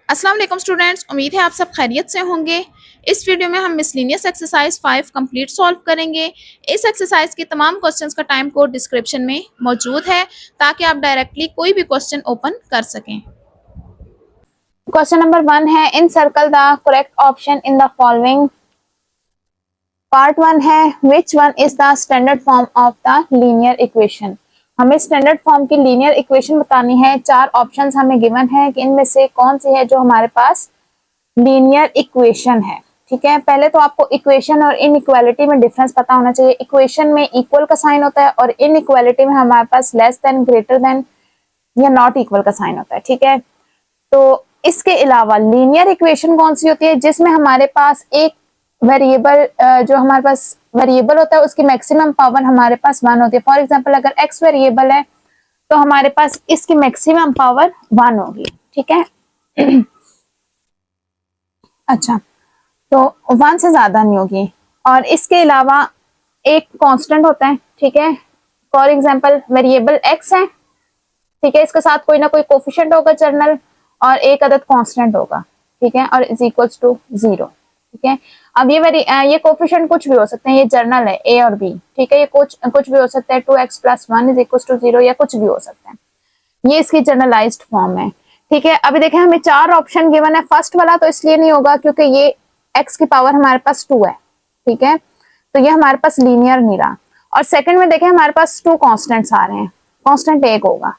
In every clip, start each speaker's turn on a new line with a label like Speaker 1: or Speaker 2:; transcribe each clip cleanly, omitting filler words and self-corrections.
Speaker 1: अस्सलाम वालेकुम स्टूडेंट्स, उम्मीद है आप सब खैरियत से होंगे। इस वीडियो में हम मिसलिनियस एक्सरसाइज 5 कंप्लीट सॉल्व करेंगे। इस एक्सरसाइज के तमाम क्वेश्चंस का टाइम कोड डिस्क्रिप्शन में मौजूद है ताकि आप डायरेक्टली कोई भी क्वेश्चन ओपन कर सकें।
Speaker 2: क्वेश्चन नंबर 1 है in circle the correct option in the following. Part 1 है which one is the standard form of the linear equation. हमें स्टैंडर्ड फॉर्म की लीनियर इक्वेशन बतानी है। 4 ऑप्शंस हमें गिवन है कि इनमें से कौन सी है जो हमारे पास लीनियर इक्वेशन है। ठीक है, पहले तो आपको इक्वेशन और इनइक्वालिटी में डिफरेंस पता होना चाहिए। इक्वेशन में इक्वल का साइन होता है और इनइक्वालिटी में हमारे पास लेस देन, ग्रेटर देन या नॉट इक्वल का साइन होता है। ठीक है, तो इसके अलावा लीनियर इक्वेशन कौन सी होती है जिसमें हमारे पास एक वेरिएबल जो हमारे पास वेरिएबल होता है उसकी मैक्सिमम पावर हमारे पास 1 होती है। फॉर एग्जांपल अगर x वेरिएबल है तो हमारे पास इसकी मैक्सिमम पावर 1 होगी। ठीक है अच्छा, तो 1 से ज्यादा नहीं होगी। और इसके अलावा एक कांस्टेंट होता है। ठीक है, फॉर एग्जांपल वेरिएबल x है। ठीक है, इसके साथ कोई ना कोई कोफिशिएंट होगा जर्नल और एक अदद कांस्टेंट होगा। ठीक है, और इज इक्वल्स टू 0। ठीक है, अब ये कोफिशिएंट कुछ भी हो सकते हैं, ये जर्नल है a और b। ठीक है, ये कुछ भी हो सकता है, 2x + 1 इज इक्वल्स टू 0 या कुछ भी हो सकता है। ये इसकी जनरलाइज्ड फॉर्म है। ठीक है, अभी देखें हमें 4 ऑप्शन गिवन है। फर्स्ट वाला तो इसलिए नहीं होगा क्योंकि ये x की पावर हमारे पास 2 है। ठीक है, तो ये हमारे पास लीनियर नहीं रहा। और सेकंड में देखें हमारे पास 2 कांस्टेंट्स आ रहे हैं, कांस्टेंट एक होगा।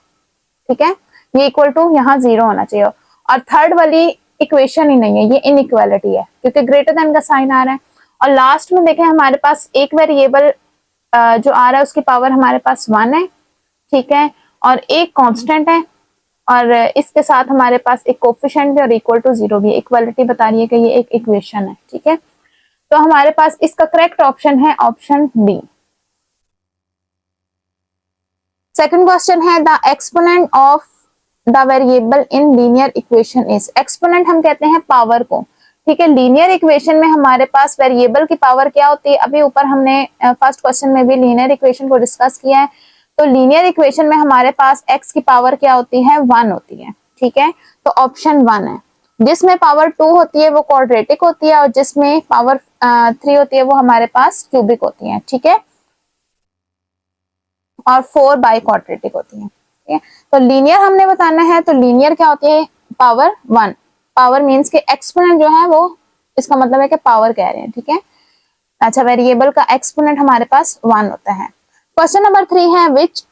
Speaker 2: ठीक है, ये इक्वल टू यहाँ 0 होना चाहिए। और थर्ड वाली इक्वेशन ही नहीं है, ये इनइक्वालिटी है क्योंकि ग्रेटर देन का साइन आ रहा है। और लास्ट में देखें हमारे पास एक वेरिएबल जो आ रहा है उसकी पावर हमारे पास 1 है। ठीक है, और एक कांस्टेंट है और इसके साथ हमारे पास एक कोफिशिएंट भी और इक्वल टू 0 भी। इक्वालिटी बता रही है कि ये एक इक्वेशन है। ठीक है, तो हमारे पास इसका करेक्ट ऑप्शन है ऑप्शन बी। सेकंड क्वेश्चन है the exponent of the variable in linear equation is. Exponent हम कहते हैं पावर को। ठीक है, लीनियर इक्वेशन में हमारे पास वेरिएबल की पावर क्या होती है, अभी ऊपर हमने फर्स्ट क्वेश्चन में भी लीनियर इक्वेशन को डिस्कस किया है। तो लीनियर इक्वेशन में हमारे पास x की पावर क्या होती है, 1 होती है। ठीक है, तो ऑप्शन 1 है। जिसमें पावर 2 होती है वो क्वाड्रेटिक होती है और जिसमें पावर 3 होती है वो हमारे पास क्यूबिक होती है। ठीक है, और 4 बाई क्वाड्रेटिक होती है। ठीक है, तो लीनियर हमने बताना है, तो लीनियर क्या होती है, पावर 1। पावर मींस के एक्सपोनेंट जो है वो, इसका मतलब है कि पावर कह रहे हैं। ठीक है, अच्छा, वेरिएबल का एक्सपोनेंट हमारे पास 1 होता है। क्वेश्चन नंबर 3 है which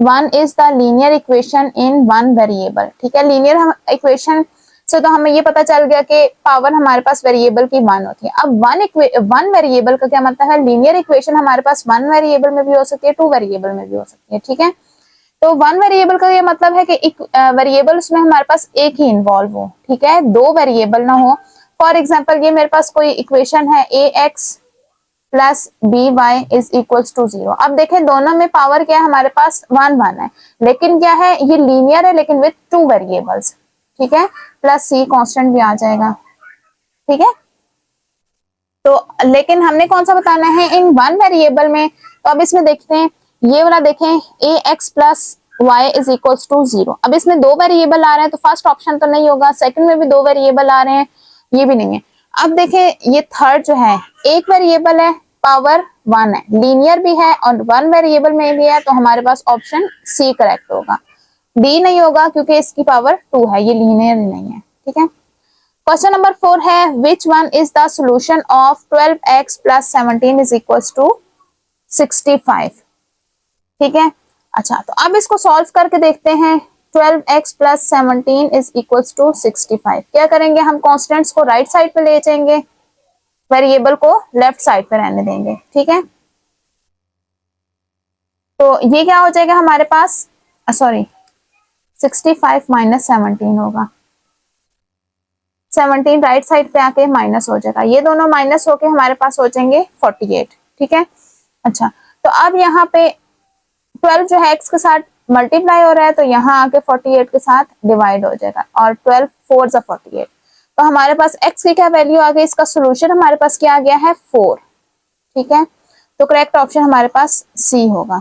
Speaker 2: one is the linear equation in one variable. ठीक है, लीनियर इक्वेशन से तो हमें ये पता चल गया कि पावर हमारे पास वेरिएबल की 1 होती है। अब वन वेरिएबल का क्या मतलब है, लीनियर इक्वेशन हमारे पास 1 वेरिएबल में भी हो सकती है, 2 वेरिएबल में भी हो सकती है। ठीक है, तो 1 वेरिएबल का ये मतलब है कि एक वेरिएबल उसमें हमारे पास एक ही इन्वॉल्व हो। ठीक है, 2 वेरिएबल ना हो। फॉर एग्जाम्पल ये मेरे पास कोई इक्वेशन है ax plus B Y is equals to 0। अब देखें दोनों में पावर क्या है, हमारे पास 1 है, लेकिन क्या है, ये लीनियर है लेकिन विथ 2 वेरिएबल्स। ठीक है, प्लस सी कांस्टेंट भी आ जाएगा। ठीक है, तो लेकिन हमने कौन सा बताना है, इन 1 वेरिएबल में। तो अब इसमें देखते हैं, ये वाला देखें a x plus y is equals to 0। अब इसमें 2 वेरिएबल आ रहे हैं तो फर्स्ट ऑप्शन तो नहीं होगा, सेकंड में भी 2 वेरिएबल आ रहे हैं, ये भी नहीं है। अब देखें ये थर्ड जो है, एक वेरिएबल है, पावर 1 है, लीनियर भी है और 1 वेरिएबल में भी है, तो हमारे पास ऑप्शन सी करेक्ट होगा। डी नहीं होगा क्योंकि इसकी पावर 2 है, ये लीनियर नहीं है। ठीक है, क्वेश्चन नंबर 4 है which one is the solution of 12x plus 17 is equals to 65। ठीक है, अच्छा, तो अब इसको सॉल्व करके देखते हैं। 12x plus 17 is equals to 65। क्या करेंगे, हम कॉन्स्टेंट्स को राइट साइड पे ले जाएंगे, वेरिएबल को लेफ्ट साइड पे रहने देंगे। ठीक है, तो ये क्या हो जाएगा हमारे पास, सॉरी 65 माइनस 17 होगा। 17 राइट साइड पे आके माइनस हो जाएगा, ये दोनों माइनस होके हमारे पास हो जाएंगे 48। ठीक है, अच्छा, तो अब यहाँ पे 12 जो है x के साथ मल्टीप्लाई हो रहा है तो यहाँ आके 48 के साथ डिवाइड हो जाएगा और 12 4 ज़ा 48। तो हमारे पास x की क्या वैल्यू आ गई, इसका सोल्यूशन हमारे पास क्या आ गया है, 4। ठीक है, तो करेक्ट ऑप्शन हमारे पास सी होगा।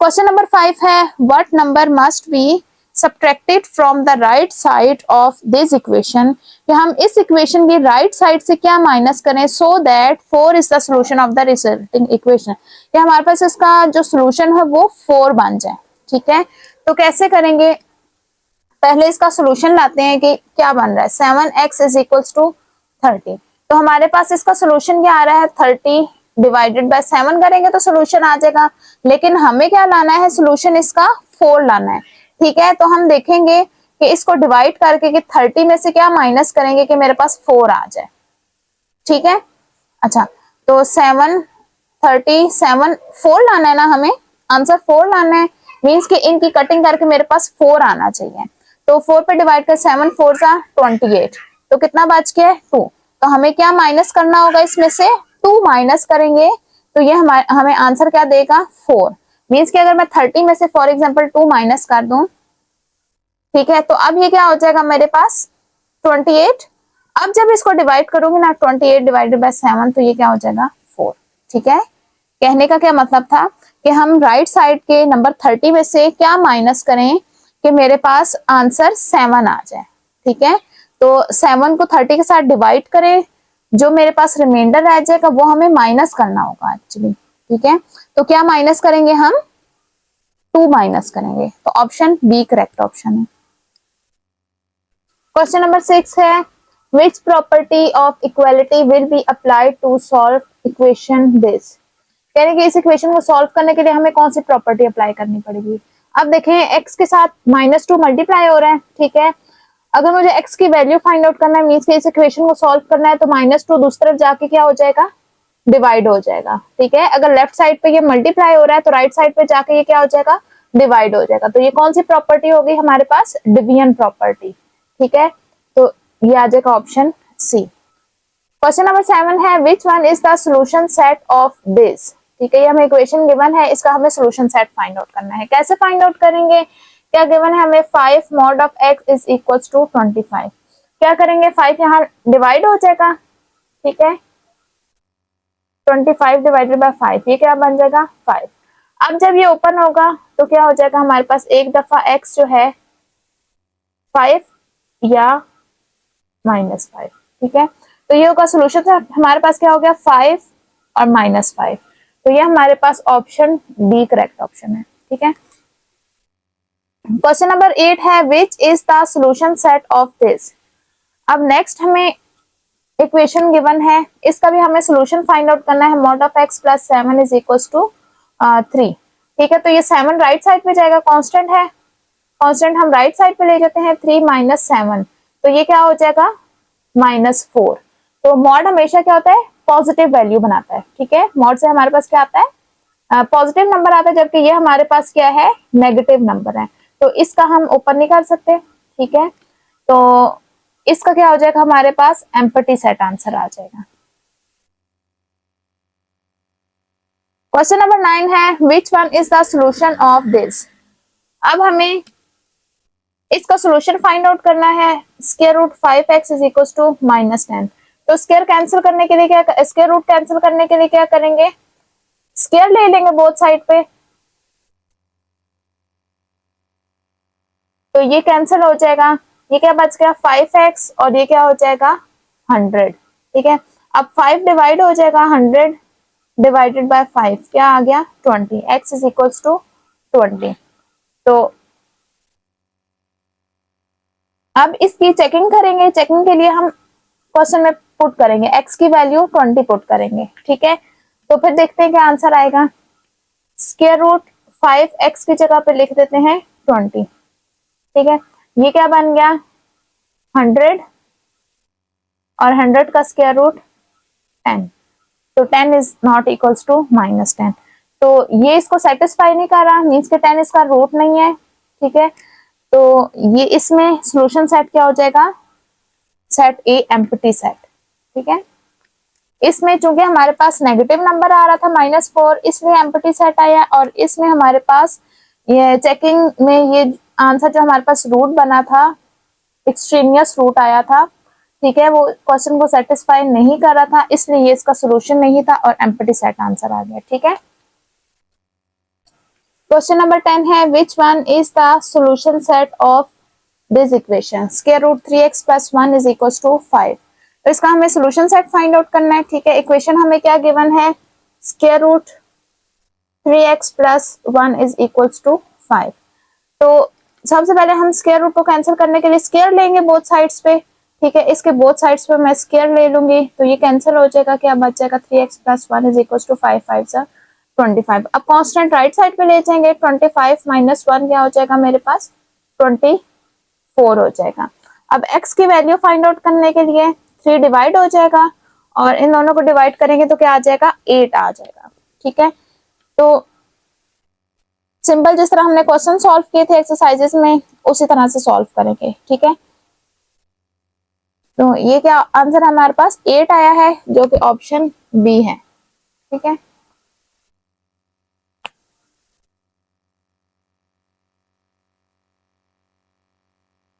Speaker 2: क्वेश्चन नंबर 5 है what number must be subtracted from the right side of this equation, कि हम इस इक्वेशन की राइट साइड से क्या माइनस करें, so that 4 is the solution of the resulting equation, कि हमारे पास इसका जो सोल्यूशन है वो 4 बन जाए। ठीक है, तो कैसे करेंगे, पहले इसका सोल्यूशन लाते हैं कि क्या बन रहा है, 7x इज इक्वल्स टू 30। तो हमारे पास इसका सोल्यूशन क्या आ रहा है, 30 डिवाइडेड बाय 7 करेंगे तो सोल्यूशन आ जाएगा, लेकिन हमें क्या लाना है, सोल्यूशन इसका 4 लाना है। ठीक है, तो हम देखेंगे कि इसको डिवाइड करके कि 30 में से क्या माइनस करेंगे कि मेरे पास 4 आ जाए। ठीक है, अच्छा, तो 7 30 7 4 लाना है ना, हमें आंसर 4 लाना है, मीन्स कि इनकी कटिंग करके मेरे पास 4 आना चाहिए। तो 4 पे डिवाइड कर 7 4 सा 28, तो कितना बच गया 2। तो हमें क्या माइनस करना होगा, इसमें से 2 माइनस करेंगे तो ये हमें आंसर क्या देगा 4। मीन्स कि अगर मैं 30 में से फॉर एग्जांपल 2 माइनस कर दूं, ठीक है, तो अब ये क्या हो जाएगा मेरे पास 28। अब जब इसको डिवाइड करूंगी ना 28 डिवाइडेड बाय 7, तो ये क्या हो जाएगा 4। ठीक है, कहने का क्या मतलब था कि हम राइट साइड के नंबर 30 में से क्या माइनस करें कि मेरे पास आंसर 7 आ जाए। ठीक है, तो 7 को 30 के साथ डिवाइड करें, जो मेरे पास रिमाइंडर रह जाएगा वो हमें माइनस करना होगा एक्चुअली। ठीक है, तो क्या माइनस करेंगे हम, 2 माइनस करेंगे, तो ऑप्शन बी करेक्ट ऑप्शन है। क्वेश्चन नंबर 6 है, which property of equality will be applied to solve equation this, कह रहे कि इस इक्वेशन को सॉल्व करने के लिए हमें कौन सी प्रॉपर्टी अप्लाई करनी पड़ेगी। अब देखें x के साथ -2 मल्टीप्लाई हो रहा है। ठीक है, अगर मुझे x की वैल्यू फाइंड आउट करना है, मींस कि इस इक्वेशन को सॉल्व करना है, तो -2 दूसरी तरफ जाके क्या हो जाएगा, डिवाइड हो जाएगा। ठीक है, अगर लेफ्ट साइड पे ये मल्टीप्लाई हो रहा है तो राइट साइड पे जाके ये क्या हो जाएगा, डिवाइड हो जाएगा। तो ये कौन सी प्रॉपर्टी होगी हमारे पास, डिवीजन प्रॉपर्टी। ठीक है, तो ये आ जाएगा ऑप्शन सी। क्वेश्चन नंबर 7 है, which one is the solution set of this. ठीक है, ये हमें इक्वेशन गिवन है, इसका हमें सोल्यूशन सेट फाइंड आउट करना है। कैसे फाइंड आउट करेंगे, क्या गिवन है हमें 5 mod of x is equals to 25। क्या करेंगे, 5 यहाँ डिवाइड हो जाएगा। ठीक है, 25 डिवाइडेड बाय 5, ये क्या बन जाएगा 5। अब जब ये ओपन होगा तो क्या हो जाएगा, हमारे पास एक दफा x जो है 5 या -5। ठीक है, तो ये होगा सोल्यूशन, हमारे पास क्या हो गया 5 और -5, तो ये हमारे पास ऑप्शन बी करेक्ट ऑप्शन है। ठीक है, क्वेश्चन नंबर 8 है, which is the solution set of this. अब नेक्स्ट हमें इक्वेशन गिवन है, इसका भी हमें सोल्यूशन फाइंड आउट करना है, mod of x plus 7 is equals to 3। ठीक है, तो ये 7 राइट साइड पे जाएगा, कांस्टेंट है, कांस्टेंट हम राइट साइड पे ले जाते हैं, 3 माइनस 7, तो ये क्या हो जाएगा -4। तो मॉड हमेशा क्या होता है, पॉजिटिव वैल्यू बनाता है। ठीक है, मॉड से हमारे पास क्या आता है, पॉजिटिव नंबर आता है, जबकि ये हमारे पास क्या है, नेगेटिव नंबर है, तो इसका हम ओपन नहीं कर सकते। ठीक है, तो इसका क्या हो जाएगा, हमारे पास एम्प्टी सेट आंसर आ जाएगा। क्वेश्चन नंबर 9 है, which one is the solution of this. अब हमें इसका सोल्यूशन फाइंड आउट करना है, square root 5x is equal to -10। तो स्क्वायर कैंसिल करने के लिए क्या, स्क्वायर रूट कैंसिल करने के लिए क्या करेंगे, स्क्वायर ले लेंगे बोथ साइड पे, तो ये कैंसिल हो जाएगा, ये क्या बच गया 5x और ये क्या हो जाएगा 100। ठीक है, अब 5 डिवाइड हो जाएगा, 100 डिवाइडेड बाय 5 क्या आ गया 20, x इज इक्वल टू 20। तो अब इसकी चेकिंग करेंगे, चेकिंग के लिए हम क्वेश्चन में पुट करेंगे x की वैल्यू 20 पुट करेंगे। ठीक है, तो फिर देखते हैं क्या आंसर आएगा, स्क्वायर रूट 5x की जगह पे लिख देते हैं 20। ठीक है, ये क्या बन गया 100 और 100 का स्क्वायर रूट 10, तो 10 इज नॉट इक्वल्स टू -10, तो ये इसको सेटिस्फाई नहीं कर रहा, मीन्स के 10 इसका रूट नहीं है। ठीक है, तो ये इसमें सॉल्यूशन सेट क्या हो जाएगा, सेट ए एम्प्टी सेट। ठीक है, इसमें चूंकि हमारे पास नेगेटिव नंबर आ रहा था -4, इसलिए एम्प्टी सेट आया, और इसमें हमारे पास ये चेकिंग में ये आंसर जो हमारे पास रूट बना था, एक्सट्रीनियस रूट आया था। ठीक है, वो क्वेश्चन को सेटिस्फाई नहीं कर रहा था, इसलिए ये इसका सोल्यूशन नहीं था और एम्प्टी सेट आंसर आ गया। ठीक है, क्वेश्चन नंबर 10 है which one is the solution set of this equation square root 3x plus 1 is equal to 5। तो इसका हमें सॉल्यूशन सेट फाइंड आउट करना है। ठीक है, इक्वेशन हमें क्या गिवन है, square root 3x plus 1 is equal to 5। तो सबसे पहले हम स्क्वायर रूट को कैंसिल करने के लिए स्क्वायर लेंगे बोथ साइड्स पे। ठीक है, इसके बोथ साइड्स पे मैं स्क्वायर ले लूंगी तो ये कैंसिल हो जाएगा, क्या बच जाएगा 3x plus 1 is equal to 5, 5 सा 25। अब कांस्टेंट राइट साइड पे ले जाएंगे, 25 माइनस 1 क्या हो जाएगा मेरे पास 24 हो जाएगा। अब x की वैल्यू फाइंड आउट करने के लिए 3 डिवाइड हो जाएगा और इन दोनों को डिवाइड करेंगे तो क्या आ जाएगा 8 आ जाएगा। ठीक है, तो सिंपल जिस तरह हमने क्वेश्चन सॉल्व किए थे एक्सरसाइजेस में उसी तरह से सॉल्व करेंगे। ठीक है, तो ये क्या आंसर हमारे पास 8 आया है जो कि ऑप्शन बी है। ठीक है,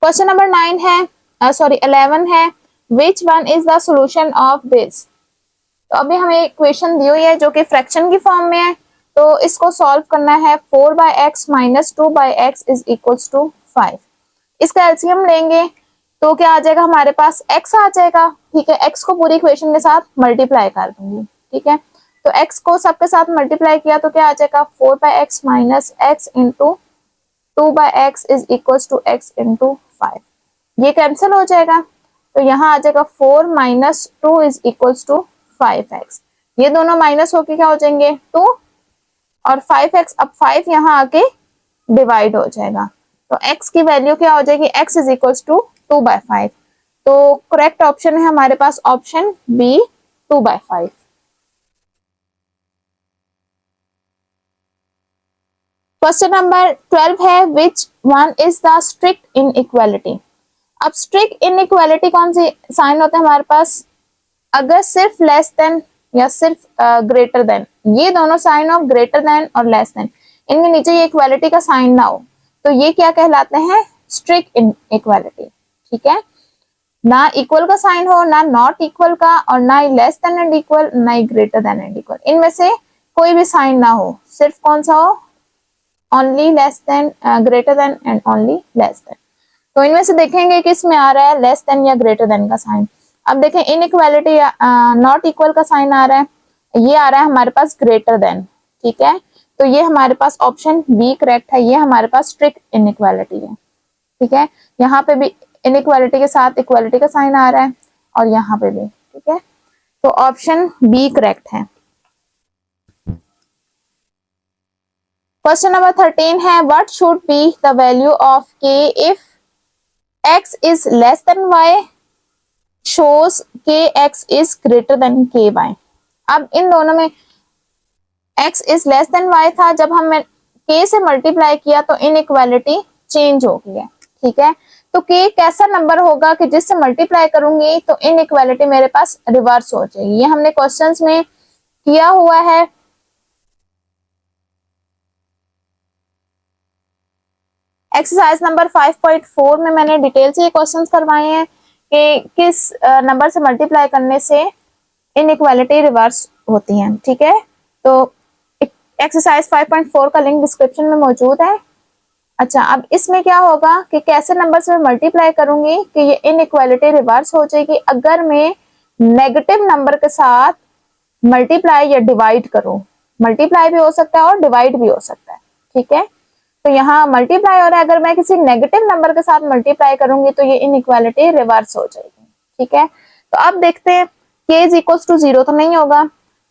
Speaker 2: क्वेश्चन नंबर 9 है 11 है which one is the solution of this. तो अभी हमें इक्वेशन दी हुई है जो कि फ्रैक्शन की फॉर्म में है, तो इसको सॉल्व करना है 4/x minus 2/x is equals to 5। इसका एलसीएम लेंगे तो क्या आ जाएगा हमारे पास x आ जाएगा। ठीक है, x को पूरी इक्वेशन के साथ मल्टीप्लाई कर दूंगी। ठीक है, तो x को सबके साथ मल्टीप्लाई किया तो क्या आ जाएगा 4/x minus x into 2/x is equals to x into 5। ये कैंसिल हो जाएगा तो यहाँ आ जाएगा 4 minus 2 is equals to 5x। ये दोनों माइनस होके क्या हो जाएंगे 2 और 5x। अब 5 यहाँ आके डिवाइड हो जाएगा तो x की वैल्यू क्या हो जाएगी x इज इक्वल्स टू 2/5। तो करेक्ट ऑप्शन है हमारे पास ऑप्शन बी 2/5। क्वेश्चन नंबर 12 है which one is the strict inequality. अब स्ट्रिक्ट इनइक्वालिटी कौन सी साइन होता है हमारे पास, अगर सिर्फ लेस देन या सिर्फ ग्रेटर देन, ये दोनों साइन ऑफ ग्रेटर देन और लेस देन, इनके नीचे ये इक्वालिटी का साइन ना हो तो ये क्या कहलाते हैं स्ट्रिक्ट इनइक्वालिटी। ठीक है, ना इक्वल का साइन हो, ना नॉट इक्वल का, और ना ही लेस देन एंड इक्वल, ना ही ग्रेटर देन एंड इक्वल, इनमें से कोई भी साइन ना हो, सिर्फ कौन सा हो only less than, greater than and only less than. तो इनमें से देखेंगे कि इसमें आ रहा है लेस देन या ग्रेटर देन का साइन। अब देखें इनइक्वालिटी नॉट इक्वल का साइन आ रहा है, ये आ रहा है हमारे पास ग्रेटर देन। ठीक है, तो ये हमारे पास ऑप्शन बी करेक्ट है, ये हमारे पास स्ट्रिक्ट इनइक्वालिटी है। ठीक है, यहाँ पे भी इनइक्वालिटी के साथ इक्वालिटी का साइन आ रहा है और यहाँ पे भी। ठीक है, तो ऑप्शन बी करेक्ट है। क्वेश्चन नंबर 13 है what should be the value of के if x is less than y shows kx is greater than ky। अब इन दोनों में x is less than y था, जब हमने k से मल्टीप्लाई किया तो इनइक्वालिटी चेंज हो गई है। ठीक है, तो k कैसा नंबर होगा कि जिससे मल्टीप्लाई करूंगी तो इनइक्वालिटी मेरे पास रिवर्स हो जाएगी। ये हमने क्वेश्चंस में किया हुआ है। एक्सरसाइज नंबर 5.4 में मैंने डिटेल से ये क्वेश्चंस करवाए हैं कि किस नंबर से मल्टीप्लाई करने से इनइक्वालिटी रिवर्स होती है। ठीक है, तो एक्सरसाइज 5.4 का लिंक डिस्क्रिप्शन में मौजूद है। अच्छा, अब इसमें क्या होगा कि कैसे नंबर से मल्टीप्लाई करूंगी कि ये इनइक्वालिटी रिवर्स हो जाएगी अगर मैं नेगेटिव नंबर के साथ मल्टीप्लाई या डिवाइड करूं। मल्टीप्लाई भी हो सकता है और डिवाइड भी हो सकता है। ठीक है, तो यहाँ मल्टीप्लाई हो रहा है, अगर मैं किसी नेगेटिव नंबर के साथ मल्टीप्लाई करूंगी तो ये इनइक्वालिटी रिवर्स हो जाएगी। ठीक है, तो अब देखते हैं k इज इक्वल टू 0 तो नहीं होगा,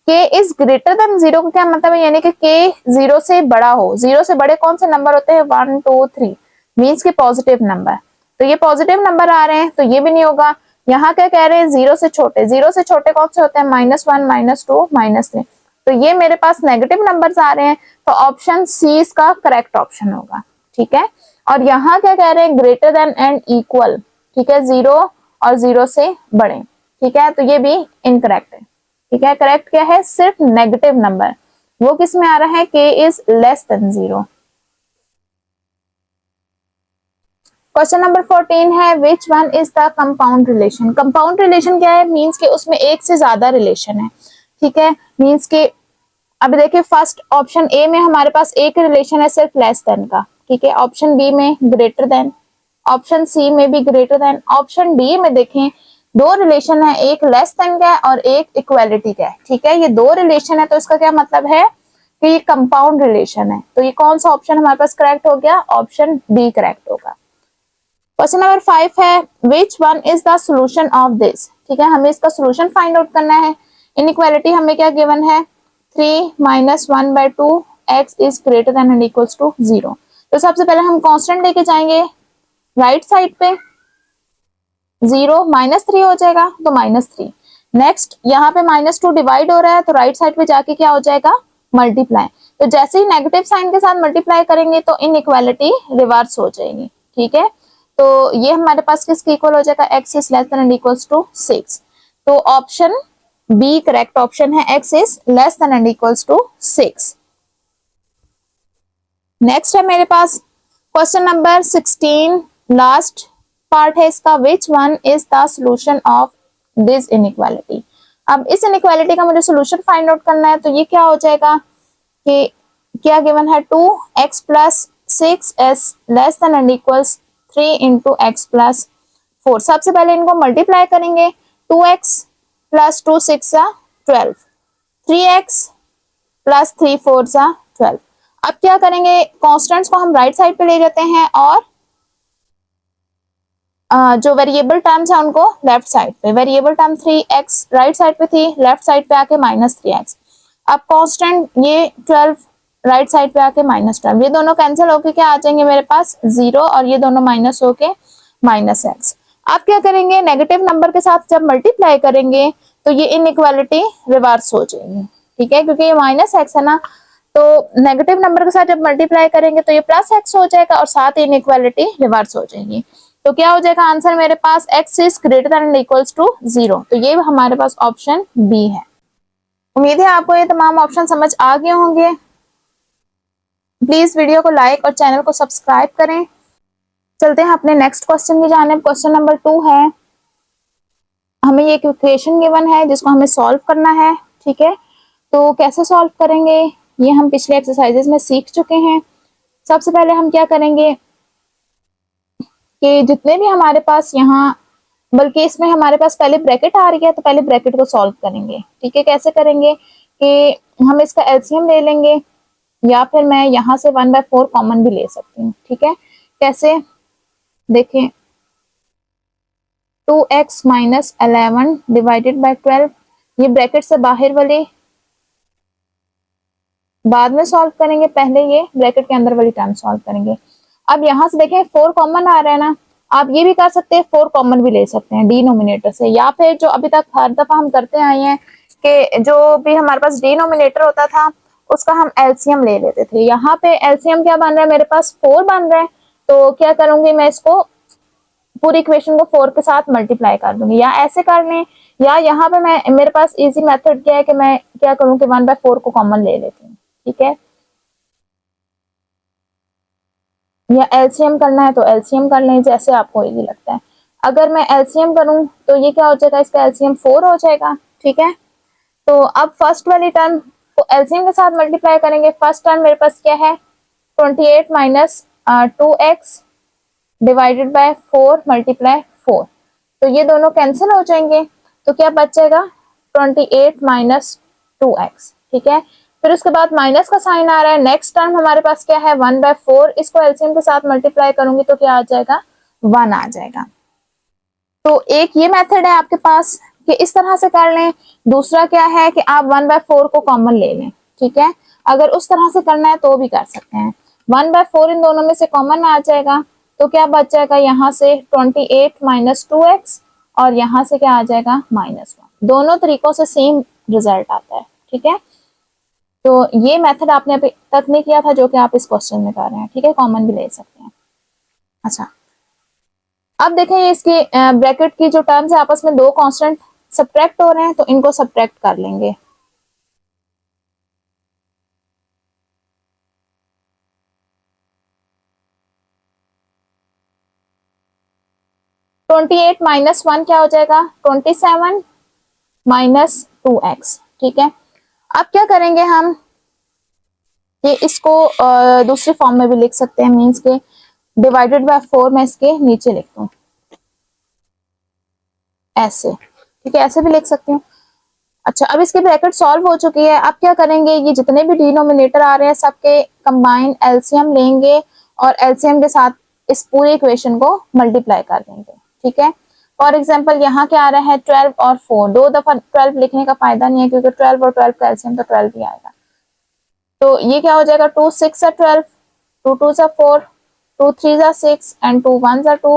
Speaker 2: k इज ग्रेटर देन 0 का क्या मतलब है, यानी कि k 0 से बड़ा हो। 0 से बड़े कौन से नंबर होते हैं 1 2 3 मीन्स के पॉजिटिव नंबर, तो ये पॉजिटिव नंबर आ रहे हैं तो ये भी नहीं होगा। यहाँ क्या कह रहे हैं 0 से छोटे, 0 से छोटे कौन से होते हैं -1 -2 -3, तो ये मेरे पास नेगेटिव नंबर्स आ रहे हैं तो ऑप्शन सी इसका करेक्ट ऑप्शन होगा। ठीक है, और यहाँ क्या कह रहे हैं ग्रेटर देन एंड इक्वल। ठीक है, 0 और 0 से बड़े। ठीक है, तो ये भी इनकरेक्ट है। ठीक है, करेक्ट क्या है सिर्फ नेगेटिव नंबर, वो किस में आ रहा है k is less then 0। Question number 14 है which one is the compound relation. Compound relation क्या है, मीन्स के उसमें एक से ज्यादा रिलेशन है। ठीक है, मीन्स के अब देखिए फर्स्ट ऑप्शन ए में हमारे पास एक रिलेशन है सिर्फ लेस देन का, ठीक है। ऑप्शन बी में ग्रेटर देन, ऑप्शन सी में भी ग्रेटर देन, ऑप्शन डी में देखें दो रिलेशन है, एक लेस देन का है और एक इक्वालिटी का है, ठीक है। ये दो रिलेशन है तो इसका क्या मतलब है कि ये कंपाउंड रिलेशन है। तो ये कौन सा ऑप्शन हमारे पास करेक्ट हो गया, ऑप्शन बी करेक्ट होगा। क्वेश्चन नंबर 5 है which one is the solution of this, ठीक है। हमें इसका सोल्यूशन फाइंड आउट करना है। इनइक्वालिटी हमें क्या गिवन है 3 minus 1/2 x is greater than and equals to 0। तो सबसे पहले हम कांस्टेंट लेके जाएंगे राइट साइड पे, 0 -3 हो जाएगा तो -3। नेक्स्ट यहाँ पे -2 डिवाइड हो रहा है तो राइट साइड पे जाके क्या हो जाएगा मल्टीप्लाई। तो जैसे ही नेगेटिव साइन के साथ मल्टीप्लाई करेंगे तो इनइक्वालिटी रिवर्स हो जाएगी, ठीक है। तो ये हमारे पास किसके इक्वल हो जाएगा, x is less than and equals to 6। तो ऑप्शन बी करेक्ट ऑप्शन है, x is less than and equals to 6। Next है मेरे पास क्वेश्चन नंबर 16, लास्ट पार्ट है इसका, which one is the solution of this inequality. अब इस inequality का मुझे सॉल्यूशन फाइंड आउट करना है। तो ये क्या हो जाएगा कि क्या गिवन है 2x plus 6s less than and equals 3 into x plus 4। सबसे पहले इनको मल्टीप्लाई करेंगे, 2x प्लस 2 6 12, 3x प्लस 3 4 12। अब क्या करेंगे कॉन्स्टेंट्स को हम राइट साइड पे ले जाते हैं और जो वेरिएबल टर्म्स है उनको लेफ्ट साइड पे। Variable term 3x right side पे थी, लेफ्ट साइड पे आके -3x। अब कांस्टेंट ये 12 राइट साइड पे आके -12, ये दोनों कैंसिल होके क्या आ जाएंगे मेरे पास 0 और ये दोनों माइनस होके -x। आप क्या करेंगे नेगेटिव नंबर के साथ जब मल्टीप्लाई करेंगे तो ये इनइक्वालिटी रिवर्स हो जाएगी, ठीक है, क्योंकि ये -x है ना। तो नेगेटिव नंबर के साथ जब मल्टीप्लाई करेंगे तो ये +x हो जाएगा और साथ ही इनइक्वालिटी रिवर्स हो जाएगी। तो क्या हो जाएगा आंसर मेरे पास x is greater than equals to 0। तो ये हमारे पास ऑप्शन बी है। उम्मीद है आपको ये तमाम ऑप्शन समझ आ गए होंगे। प्लीज वीडियो को लाइक और चैनल को सब्सक्राइब करें। चलते हैं अपने नेक्स्ट क्वेश्चन की जानिब। क्वेश्चन नंबर 2 है, हमें ये इक्वेशन गिवन है जिसको हमें सॉल्व करना है, ठीक है। तो कैसे सॉल्व करेंगे ये हम पिछले एक्सरसाइजेस में सीख चुके हैं। सबसे पहले हम क्या करेंगे कि जितने भी हमारे पास यहाँ, बल्कि इसमें हमारे पास पहले ब्रैकेट आ रही है तो पहले ब्रैकेट को सॉल्व करेंगे, ठीक है। कैसे करेंगे कि हम इसका एलसीएम ले लेंगे या फिर मैं यहाँ से 1/4 कॉमन भी ले सकती हूँ, ठीक है। कैसे देखें 2x माइनस 11 डिवाइडेड बाई 12, ये ब्रैकेट से बाहर वाले बाद में सॉल्व करेंगे, पहले ये ब्रैकेट के अंदर वाली टर्म सॉल्व करेंगे। अब यहाँ से देखें 4 कॉमन आ रहा है ना, आप ये भी कर सकते हैं 4 कॉमन भी ले सकते हैं डिनोमिनेटर से, या फिर जो अभी तक हर दफा हम करते आए हैं कि जो भी हमारे पास डिनोमिनेटर होता था उसका हम एलसीएम ले लेते थे। यहाँ पे एलसीएम क्या बन रहा है मेरे पास 4 बन रहा है। तो क्या करूंगी मैं इसको पूरी इक्वेशन को 4 के साथ मल्टीप्लाई कर दूंगी, या ऐसे कर लें, या यहाँ पे मैं मेरे पास इजी मेथड क्या है कि मैं क्या करूँ कि 1/4 को कॉमन ले लेती हूँ, ठीक है। या एलसीएम करना है तो एलसीएम कर लें, जैसे आपको इजी लगता है। अगर मैं एलसीएम करूं तो ये क्या हो जाएगा, इसका एलसीएम 4 हो जाएगा, ठीक है। तो अब फर्स्ट वाली टर्म को एलसीएम के साथ मल्टीप्लाई करेंगे। फर्स्ट टर्म मेरे पास क्या है 28 minus 2x divided by 4 multiply 4। तो ये दोनों कैंसिल हो जाएंगे तो क्या बच जाएगा 28 माइनस 2x, ठीक है। फिर उसके बाद माइनस का साइन आ रहा है। नेक्स्ट टर्म हमारे पास क्या है 1/4, इसको एलसीएम के साथ मल्टीप्लाई करूंगी तो क्या आ जाएगा 1 आ जाएगा। तो एक ये मेथड है आपके पास कि इस तरह से कर लें। दूसरा क्या है कि आप 1/4 को कॉमन ले लें, ठीक है। अगर उस तरह से करना है तो भी कर सकते हैं। 1/4 इन दोनों में से कॉमन आ जाएगा तो क्या बच जाएगा यहाँ से 28 माइनस 2x और यहाँ से क्या आ जाएगा -1। दोनों तरीकों से सेम रिजल्ट आता है, ठीक है। तो ये मेथड आपने अभी तक नहीं किया था जो कि आप इस क्वेश्चन में कर रहे हैं, ठीक है, कॉमन भी ले सकते हैं। अच्छा, अब देखें ये इसकी ब्रैकेट की जो टर्म्स है आपस में दो कांस्टेंट सब्ट्रैक्ट हो रहे हैं तो इनको सब्ट्रैक्ट कर लेंगे। ट्वेंटी एट माइनस 1 क्या हो जाएगा 27 माइनस 2x, ठीक है। अब क्या करेंगे हम ये इसको दूसरी फॉर्म में भी लिख सकते हैं, मीन्स के डिवाइडेड बाय 4 मैं इसके नीचे लिखता हूँ ऐसे, ठीक है, ऐसे भी लिख सकती हूँ। अच्छा, अब इसकी ब्रैकेट सॉल्व हो चुकी है। अब क्या करेंगे, ये जितने भी डिनोमिनेटर आ रहे हैं सबके कंबाइन एलसीएम लेंगे और एलसीएम के साथ इस पूरे इक्वेशन को मल्टीप्लाई कर देंगे, ठीक है। फॉर एग्जांपल यहाँ क्या आ रहा है 12 और 4, 2 दफा 12 लिखने का फायदा नहीं है क्योंकि 12 और 12 का एलसीएम तो 12 ही आएगा। तो ये क्या हो जाएगा 2 6 are 12, 2 2 are 4, 2 3 are 6 and 2 1 are 2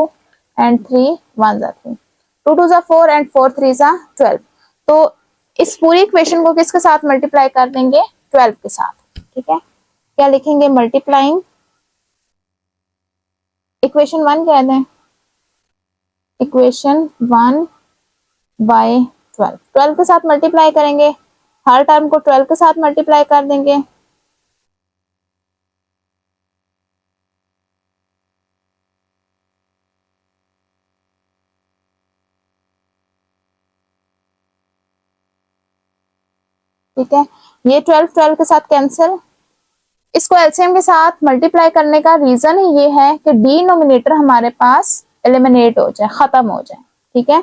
Speaker 2: and 3 1 are 3, 2 2 are 4 and 4 3 are 12। तो इस पूरी इक्वेशन को किसके साथ मल्टीप्लाई कर देंगे, 12 के साथ, ठीक है। क्या लिखेंगे, मल्टीप्लाइंग इक्वेशन 1 कह दें, इक्वेशन 1 बाय 12, 12 के साथ मल्टीप्लाई करेंगे, हर टर्म को 12 के साथ मल्टीप्लाई कर देंगे। ठीक है, ये 12 12 के साथ कैंसिल। इसको एलसीएम के साथ मल्टीप्लाई करने का रीजन ही ये है कि डिनोमिनेटर हमारे पास एलिमिनेट हो जाए, खत्म हो जाए, ठीक है।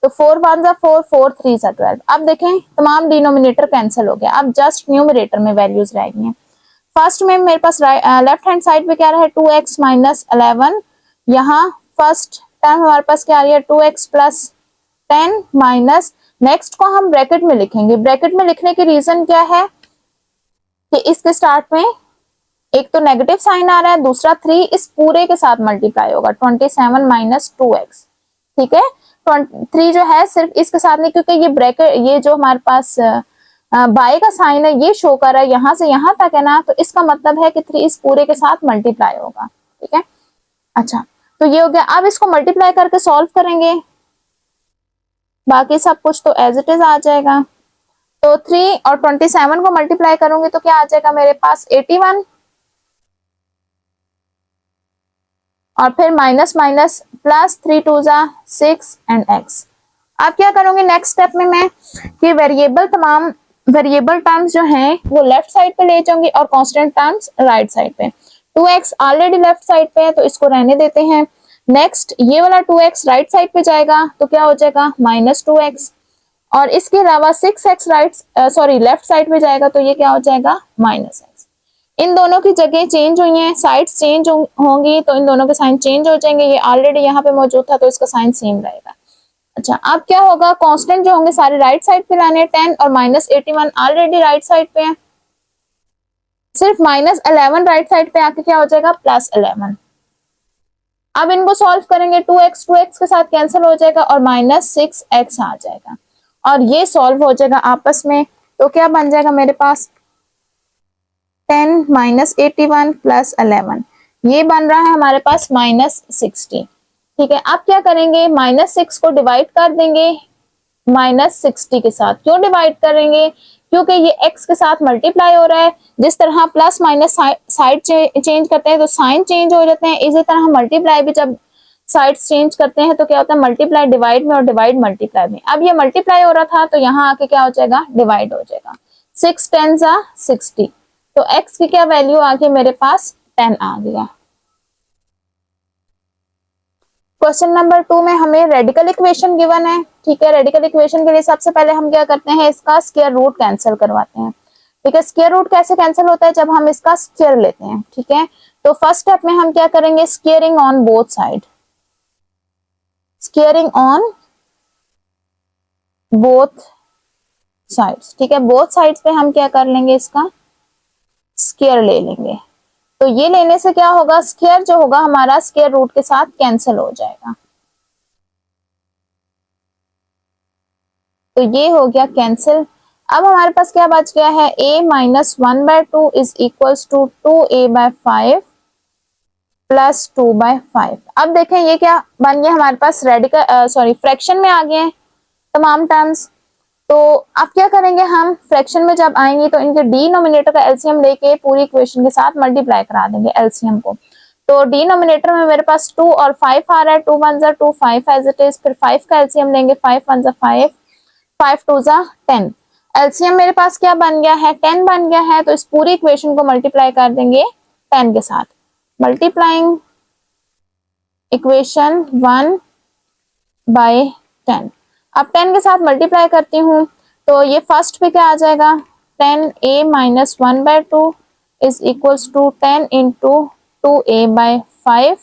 Speaker 2: तो 4 1 जा 4, 4 3 जा 12। अब देखें तमाम डिनोमिनेटर कैंसिल हो गया, अब जस्ट न्यूमरेटर में वैल्यूज रह गई हैं। फर्स्ट में मेरे पास लेफ्ट हैंड साइड पे क्या रहा है 2x माइनस 11, यहाँ फर्स्ट टर्म हमारे पास क्या आ रही है 2x प्लस 10 माइनस, नेक्स्ट को हम ब्रैकेट में लिखेंगे। ब्रैकेट में लिखने की रीजन क्या है कि इसके स्टार्ट में एक तो नेगेटिव साइन आ रहा है, दूसरा 3 इस पूरे के साथ मल्टीप्लाई होगा 27 माइनस 2x, ठीक है। 3 जो है सिर्फ इसके साथ नहीं, क्योंकि ये ब्रैकेट ये जो हमारे पास बाय का साइन है ये शो कर रहा है यहाँ से यहाँ तक है ना, तो इसका मतलब है कि 3 इस पूरे के साथ मल्टीप्लाई होगा, ठीक है। अच्छा, तो ये हो गया। अब इसको मल्टीप्लाई करके सॉल्व करेंगे, बाकी सब कुछ तो एज इट इज आ जाएगा। तो 3 और 27 को मल्टीप्लाई करूंगी तो क्या आ जाएगा मेरे पास 81, और फिर माइनस माइनस प्लस 3 2 जा 6 एंड x। अब क्या करूंगी नेक्स्ट स्टेप में मैं कि तमाम वेरिएबल टर्म्स जो हैं वो लेफ्ट साइड पे ले जाऊंगी और कांस्टेंट टर्म्स राइट साइड पे। 2x ऑलरेडी लेफ्ट साइड पे है तो इसको रहने देते हैं। नेक्स्ट ये वाला 2x राइट साइड पे जाएगा तो क्या हो जाएगा माइनस 2x, और इसके अलावा 6x लेफ्ट साइड पे जाएगा तो ये क्या हो जाएगा माइनस x। इन दोनों की जगह चेंज हुई हैं, साइड्स चेंज होंगी तो इन दोनों के साइन चेंज हो जाएंगे। ये ऑलरेडी यहाँ पे मौजूद था तो इसका साइन सेम रहेगा। अच्छा, अब क्या होगा, कांस्टेंट जो होंगे सारे राइट साइड पे लाने, 10 और माइनस 81 ऑलरेडी राइट साइड पे है, सिर्फ माइनस 11 राइट साइड पे आके क्या हो जाएगा प्लस 11। अब इनको सॉल्व करेंगे, 2x के साथ कैंसिल हो जाएगा और माइनस 6x आ जाएगा और ये सॉल्व हो जाएगा आपस में। तो क्या बन जाएगा मेरे पास 10 माइनस 81 प्लस 11, ये बन रहा है हमारे पास माइनस 60, ठीक है। अब क्या करेंगे, माइनस 6 को डिवाइड कर देंगे माइनस 60 के साथ। क्यों डिवाइड करेंगे, क्योंकि ये x के साथ मल्टीप्लाई हो रहा है। जिस तरह प्लस माइनस साइड चेंज करते हैं तो साइन चेंज हो जाते हैं, इसी तरह मल्टीप्लाई भी जब साइड चेंज करते हैं तो क्या होता है मल्टीप्लाई डिवाइड में और डिवाइड मल्टीप्लाई में। अब ये मल्टीप्लाई हो रहा था तो यहाँ आके क्या हो जाएगा डिवाइड हो जाएगा, 6 10 जा 60, तो x की क्या वैल्यू आ गई मेरे पास 10 आ गया। क्वेश्चन नंबर 2 में हमें रेडिकल इक्वेशन गिवन है, ठीक है। रेडिकल इक्वेशन के लिए सबसे पहले हम क्या करते हैं, इसका स्क्वायर रूट कैंसिल करवाते हैं, ठीक है। स्क्वायर रूट कैसे कैंसिल होता है, जब हम इसका स्क्वायर लेते हैं, ठीक है। तो फर्स्ट स्टेप में हम क्या करेंगे, squaring on both side, squaring on both sides, ठीक है। बोथ साइड्स पे हम क्या कर लेंगे, इसका स्क्वायर ले लेंगे। तो ये लेने से क्या होगा, स्क्वायर जो होगा हमारा स्क्वायर रूट के साथ कैंसिल हो जाएगा, तो ये हो गया कैंसिल। अब हमारे पास क्या बच गया है, a minus 1/2 is equals to 2a/5 plus 2/5। अब देखें ये क्या बन गया हमारे पास, रेडिकल फ्रैक्शन में आ गए हैं तमाम टर्म्स। तो अब क्या करेंगे, हम फ्रैक्शन में जब आएंगे तो इनके डिनोमिनेटर का एलसीएम लेके पूरी इक्वेशन के साथ मल्टीप्लाई करा देंगे एलसीएम को। तो डिनोमिनेटर में मेरे पास 2 और 5 आ रहा है, 2 1 जा 2, 5 एज इट इज, फिर 5 का एलसीएम लेंगे, 5 1 जा 5, 5 2 जा 10। एलसीएम मेरे पास क्या बन गया है, 10 बन गया है, तो इस पूरी इक्वेशन को मल्टीप्लाई कर देंगे 10 के साथ। Multiplying equation 1 by 10। अब 10 के साथ मल्टीप्लाई करती हूँ तो ये फर्स्ट पे क्या आ जाएगा, 10a minus 1/2 is equals to 10 into 2a/5।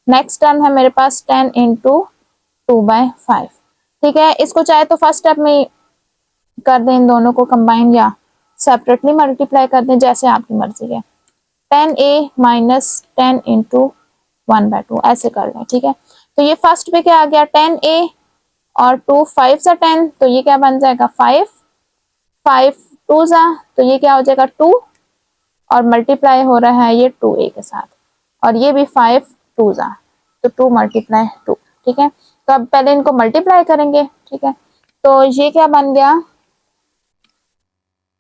Speaker 2: Next term है मेरे पास 10 इंटू 2/5। ठीक है, इसको चाहे तो फर्स्ट स्टेप में कर दें, इन दोनों को कंबाइन या सेपरेटली मल्टीप्लाई कर दें, जैसे आपकी मर्जी है। 10a माइनस 10 इंटू 1/2 ऐसे कर लें। ठीक है, तो ये फर्स्ट पे क्या आ गया, 10a और 2 5 सा 10, तो ये क्या बन जाएगा 5, 5 2 सा, तो ये क्या हो जाएगा 2, और मल्टीप्लाई हो रहा है ये 2a के साथ, और ये भी 5 2 सा, तो 2 मल्टीप्लाई 2। ठीक है, तो अब पहले इनको मल्टीप्लाई करेंगे। ठीक है, तो ये क्या बन गया,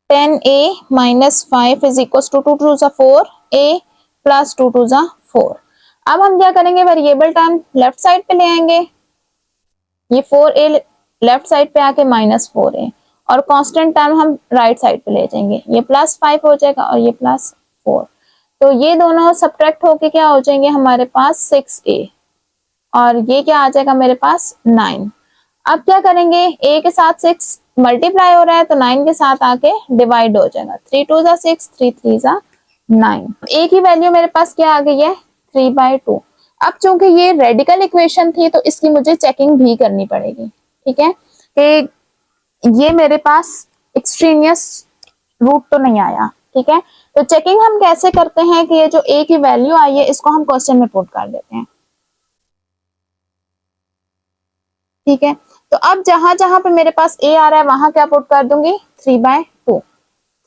Speaker 2: 10a minus 5 is equal to 2 2 सा 4, a प्लस 2 2 सा 4। अब हम क्या करेंगे, वेरिएबल टर्म लेफ्ट साइड पे ले आएंगे, ये 4a लेफ्ट साइड पे आके माइनस 4a, और कांस्टेंट टर्म हम राइट साइड पे ले जाएंगे, ये प्लस 5 हो जाएगा और ये प्लस 4, तो ये दोनों सब्ट्रैक्ट होके क्या हो जाएंगे हमारे पास 6a, और ये क्या आ जाएगा मेरे पास 9। अब क्या करेंगे, a के साथ 6 मल्टीप्लाई हो रहा है तो 9 के साथ आके डिवाइड हो जाएगा, 3 2 सा 6, 3 3 सा 9। a की वैल्यू मेरे पास क्या आ गई है 3/2। अब चूंकि ये रेडिकल इक्वेशन थी तो इसकी मुझे चेकिंग भी करनी पड़ेगी। ठीक है, कि ये मेरे पास एक्सट्रीनियस रूट तो नहीं आया। ठीक है, तो चेकिंग हम कैसे करते हैं कि ये जो a की वैल्यू आई है इसको हम क्वेश्चन में पुट कर देते हैं। ठीक है, तो अब जहां जहां पे मेरे पास a आ रहा है वहां क्या पुट कर दूंगी 3/2।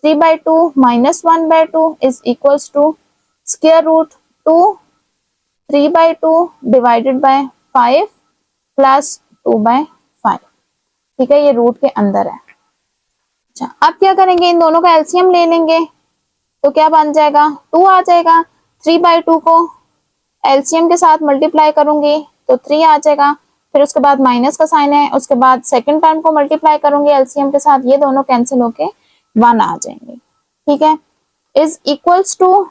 Speaker 2: 3/2 minus 1/2 is equals to square root 2 3/2 divided by 5 plus 2/5। ठीक है, ये रूट के अंदर है। अच्छा, अब क्या करेंगे, इन दोनों का एलसीएम ले लेंगे, तो क्या बन जाएगा 2 आ जाएगा। 3/2 को एलसीएम के साथ मल्टीप्लाई करूंगी तो 3 आ जाएगा, फिर उसके बाद माइनस का साइन है, उसके बाद सेकंड टर्म को मल्टीप्लाई करूंगी एलसीएम के साथ, ये दोनों कैंसिल होके 1 आ जाएंगे। ठीक है, इज इक्वल्स टू,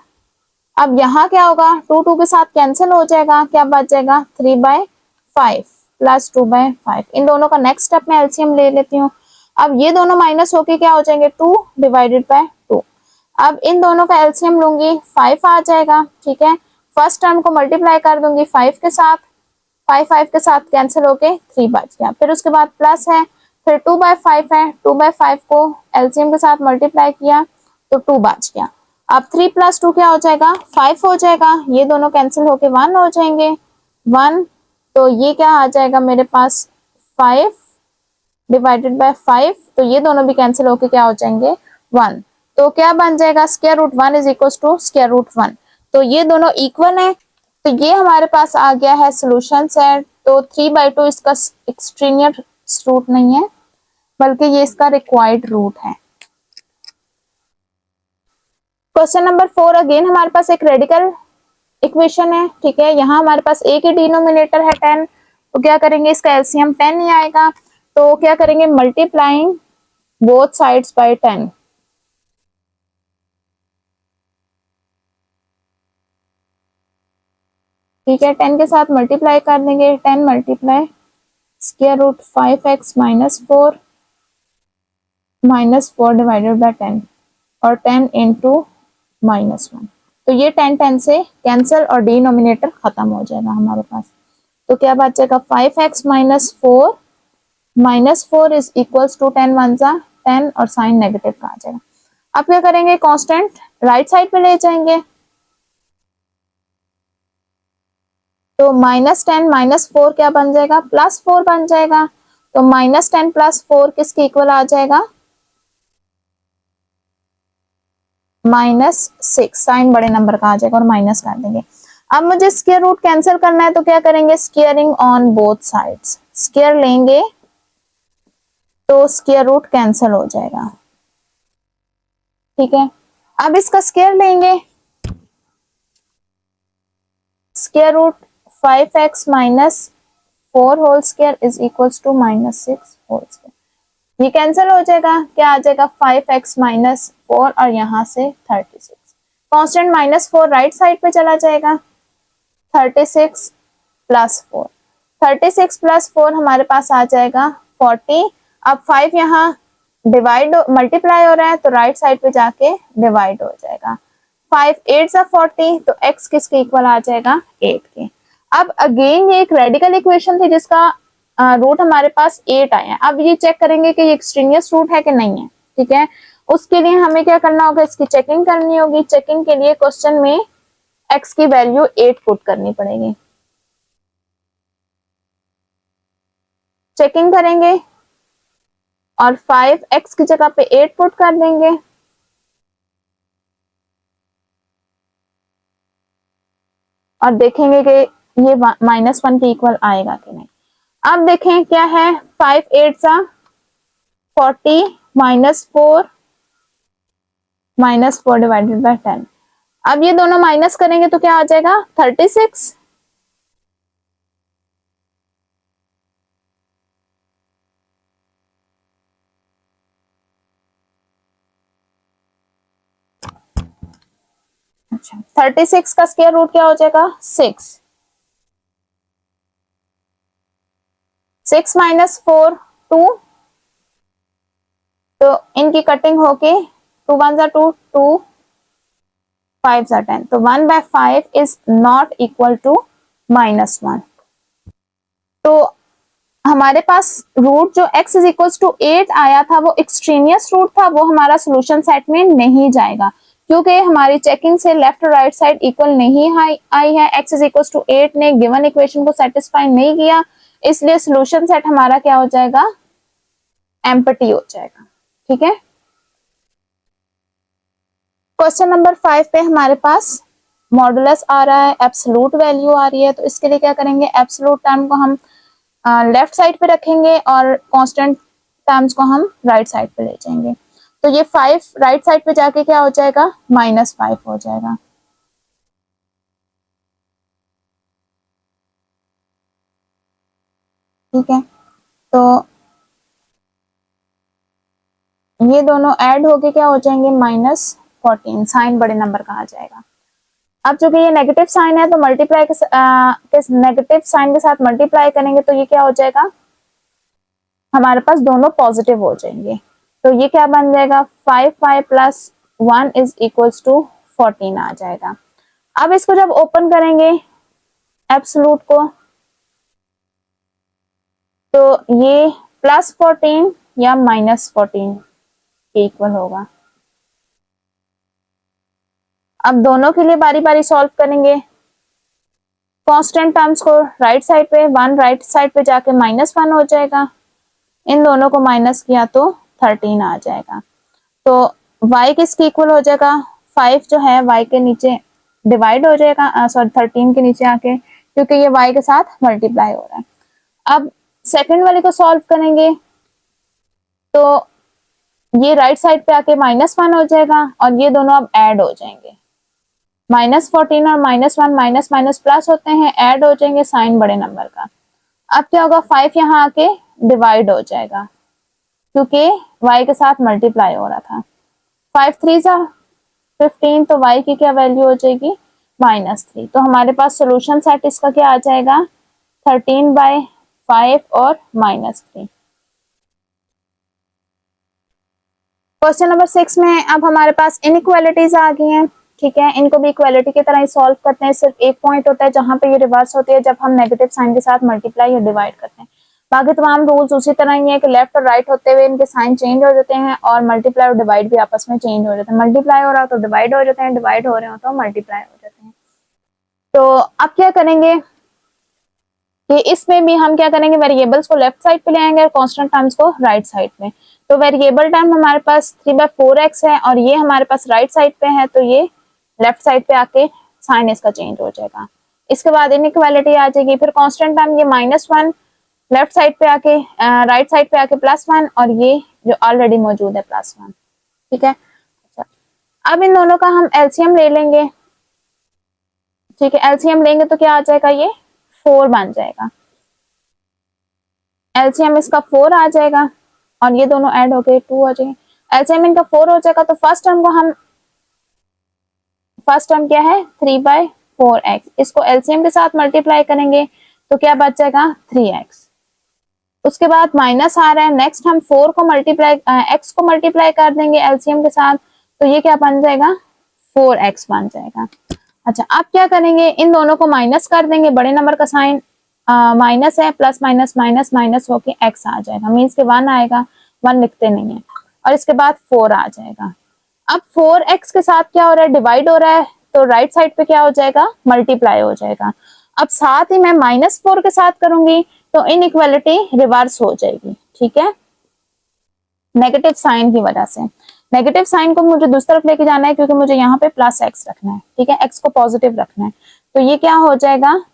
Speaker 2: अब यहाँ क्या होगा 2 2 के साथ कैंसिल हो जाएगा, क्या बच जाएगा 3/5 प्लस 2/5। इन दोनों का नेक्स्ट स्टेप में एलसीएम ले लेती हूँ। अब ये दोनों माइनस होके क्या हो जाएंगे 2 डिवाइडेड बाय 2। अब इन दोनों का एलसीएम लूंगी 5 आ जाएगा। ठीक है, फर्स्ट टर्म को मल्टीप्लाई कर दूंगी 5 के साथ, 5 5 के साथ कैंसिल होके 3 बच गया, फिर उसके बाद प्लस है, फिर 2/5 है, 2/5 को एलसीएम के साथ मल्टीप्लाई किया तो 2 बच गया। अब 3 प्लस 2 क्या हो जाएगा 5 हो जाएगा, ये दोनों कैंसिल होके 1 हो जाएंगे 1, तो ये क्या आ जाएगा मेरे पास 5 डिवाइडेड बाय 5, तो ये दोनों भी कैंसिल होके क्या हो जाएंगे 1, तो क्या बन जाएगा square root 1 is equal to square root 1, तो ये दोनों इक्वल है, तो ये हमारे पास आ गया है सोल्यूशन सेट। तो 3/2 इसका एक्सट्रीनियस रूट नहीं है बल्कि ये इसका रिक्वायर्ड रूट है। क्वेश्चन नंबर 4, अगेन हमारे पास एक रेडिकल इक्वेशन है। ठीक है, यहाँ हमारे पास a की डिनोमिनेटर है 10, तो क्या करेंगे इसका एलसीएम 10 ही आएगा, तो क्या करेंगे मल्टीप्लाइंग बोथ साइड्स बाय 10। ठीक है, 10 के साथ मल्टीप्लाई कर देंगे, 10 multiply square root 5x minus 4 divided by 10, और 10 इंटू -1, तो ये 10 10 से कैंसिल और डिनोमिनेटर खत्म हो जाएगा हमारे पास, तो क्या बचेगा 5x minus 4 is equals to 10 1 जा 10, और साइन नेगेटिव का आ जाएगा। अब क्या करेंगे कांस्टेंट राइट साइड पे ले जाएंगे, तो -10 -4 क्या बन जाएगा +4 बन जाएगा, तो -10 +4 किसके इक्वल आ जाएगा -6, साइन बड़े नंबर का आ जाएगा और माइनस कर देंगे। अब मुझे स्क्वायर रूट कैंसिल करना है तो क्या करेंगे squaring on both sides, square लेंगे तो स्क्वायर रूट कैंसिल हो जाएगा। ठीक है, अब इसका स्क्वायर लेंगे, square root 5x minus 4 whole square is equals to -6 whole square, ये कैंसिल हो जाएगा, क्या आ जाएगा 5x माइनस 4 और यहाँ से 36। कांस्टेंट -4 राइट साइड पे चला जाएगा, 36 प्लस 4, 36 प्लस 4 हमारे पास आ जाएगा 40। अब 5 यहाँ डिवाइड मल्टीप्लाई हो रहा है तो राइट साइड पे जाके डिवाइड हो जाएगा, 5 8 40, तो x किसके इक्वल आ जाएगा 8 के। अब अगेन ये एक रेडिकल इक्वेशन थी जिसका रूट हमारे पास 8 आया है। अब ये चेक करेंगे कि ये एक्सट्रेनियस रूट है कि नहीं है, ठीक है। उसके लिए हमें क्या करना होगा, इसकी चेकिंग करनी होगी। चेकिंग के लिए क्वेश्चन में x की वैल्यू 8 पुट करनी पड़ेगी। चेकिंग करेंगे और 5x की जगह पे 8 पुट कर देंगे, और देखेंगे कि ये -1 के इक्वल आएगा कि नहीं। अब देखें क्या है, 5 8 सा 40 -4 -4 डिवाइडेड बाय 10। अब ये दोनों माइनस करेंगे तो क्या आ जाएगा 36। अच्छा, 36 का स्क्वायर रूट क्या हो जाएगा 6। 6 -4 2, तो इनकी कटिंग होके 2 1 जा 2 2 5 जा 10, तो 1/5 इज नॉट इक्वल टू -1। तो हमारे पास रूट जो x इज इक्वल टू 8 आया था वो एक्सट्रेनियस रूट था, वो हमारा सोल्यूशन सेट में नहीं जाएगा क्योंकि हमारी चेकिंग से लेफ्ट और राइट साइड इक्वल नहीं आई है। x इज इक्वल टू 8 ने गिवन इक्वेशन को सेटिस्फाई नहीं किया, इसलिए सोल्यूशन सेट हमारा क्या हो जाएगा, एम्प्टी हो जाएगा, ठीक है। क्वेश्चन नंबर 5 पे हमारे पास मॉडुलस आ रहा है, एब्सोल्यूट वैल्यू आ रही है, तो इसके लिए क्या करेंगे, एब्सोल्यूट टर्म को हम लेफ्ट साइड पे रखेंगे और कांस्टेंट टर्म्स को हम राइट साइड पे ले जाएंगे। तो ये 5 राइट साइड पे जाके क्या हो जाएगा, -5 हो जाएगा। ठीक है, तो ये दोनों ऐड होके क्या हो जाएंगे -14, साइन बड़े नंबर का आ जाएगा। अब चूंकि ये नेगेटिव साइन है तो मल्टीप्लाई के नेगेटिव साइन के साथ मल्टीप्लाई करेंगे तो ये क्या हो जाएगा, हमारे पास दोनों पॉजिटिव हो जाएंगे। तो ये क्या बन जाएगा, 5 प्लस 1 इज इक्वल्स टू 14 आ जाएगा। अब इसको जब ओपन करेंगे एब्सोल्यूट को, तो ये +14 या -14 के इक्वल होगा। अब दोनों के लिए बारी बारी सॉल्व करेंगे। कांस्टेंट टर्म्स को राइट साइड पे, 1 राइट साइड पे जाके -1 हो जाएगा, इन दोनों को माइनस किया तो 13 आ जाएगा। तो y किसके इक्वल हो जाएगा, 5 जो है y के नीचे डिवाइड हो जाएगा, सॉरी 13 के नीचे आके, क्योंकि ये y के साथ मल्टीप्लाई हो रहा है। अब सेकंड वाले को सॉल्व करेंगे तो ये राइट साइड पे आके -1 हो जाएगा और ये दोनों अब ऐड हो जाएंगे, -14 और -1 माइनस माइनस प्लस होते हैं, ऐड हो जाएंगे साइन बड़े नंबर का। अब क्या होगा, 5 यहाँ आके डिवाइड हो जाएगा क्योंकि y के साथ मल्टीप्लाई हो रहा था, 5 3 15, तो y की क्या वैल्यू हो जाएगी -3। तो हमारे पास सोल्यूशन सेट इसका क्या आ जाएगा, 13/5 और -3। क्वेश्चन नंबर 6 में अब हमारे पास इनइक्वालिटीज आ गई हैं, ठीक है। इनको भी इक्वालिटी की तरह ही सॉल्व करते हैं, सिर्फ एक पॉइंट होता है जहां पे ये रिवर्स होती है, जब हम नेगेटिव साइन के साथ मल्टीप्लाई या डिवाइड करते हैं। बाकी तमाम रूल्स उसी तरह ही है कि लेफ्ट और राइट होते हुए इनके साइन चेंज हो जाते हैं और मल्टीप्लाई और डिवाइड भी आपस में चेंज हो जाते हैं। मल्टीप्लाई हो रहा हो तो डिवाइड हो जाते हैं, डिवाइड हो रहे हो तो मल्टीप्लाई हो जाते हैं। तो अब क्या करेंगे कि इसमें भी हम क्या करेंगे, वेरिएबल्स को लेफ्ट साइड पे ले आएंगे और कांस्टेंट टर्म्स को राइट साइड पे। तो वेरिएबल टर्म हमारे पास 3/4x है और ये हमारे पास राइट साइड पे है, तो ये लेफ्ट साइड पे आके साइन इसका चेंज हो जाएगा। इसके बाद इनइक्वालिटी आ जाएगी, फिर कांस्टेंट टर्म ये -1 लेफ्ट साइड पे आके राइट साइड पे आके +1 और ये जो ऑलरेडी मौजूद है +1, ठीक है। अच्छा, अब इन दोनों का हम एलसीएम ले लेंगे, ठीक है। एलसीएम लेंगे तो क्या आ जाएगा, ये 4 बन जाएगा, एलसीएम इसका 4 आ जाएगा। और ये दोनों ऐड हो गए 2 हो जाएंगे, एलसीएम इनका 4 हो जाएगा। तो फर्स्ट टर्म क्या है 3/4x, इसको एलसीएम के साथ मल्टीप्लाई करेंगे तो क्या बच जाएगा 3x। उसके बाद माइनस आ रहा है, नेक्स्ट हम 4 को मल्टीप्लाई x को मल्टीप्लाई कर देंगे एलसीएम के साथ, तो ये क्या बन जाएगा 4x बन जाएगा। अच्छा अब क्या करेंगे, इन दोनों को माइनस कर देंगे, बड़े नंबर का साइन माइनस है, प्लस माइनस माइनस माइनस होके x आ जाएगा, मीन्स के 1 आएगा, 1 लिखते नहीं है, और इसके बाद 4 आ जाएगा। अब 4x के साथ क्या हो रहा है डिवाइड हो रहा है, तो राइट साइड पे क्या हो जाएगा मल्टीप्लाई हो जाएगा। अब साथ ही मैं -4 के साथ करूंगी तो इनइक्वालिटी रिवर्स हो जाएगी, ठीक है, नेगेटिव साइन की वजह से। नेगेटिव साइन को मुझे दूसरी तरफ लेके जाना है क्योंकि मुझे यहाँ पे प्लस x रखना है, ठीक है, x को पॉजिटिव रखना है, तो ये क्या हो जाएगा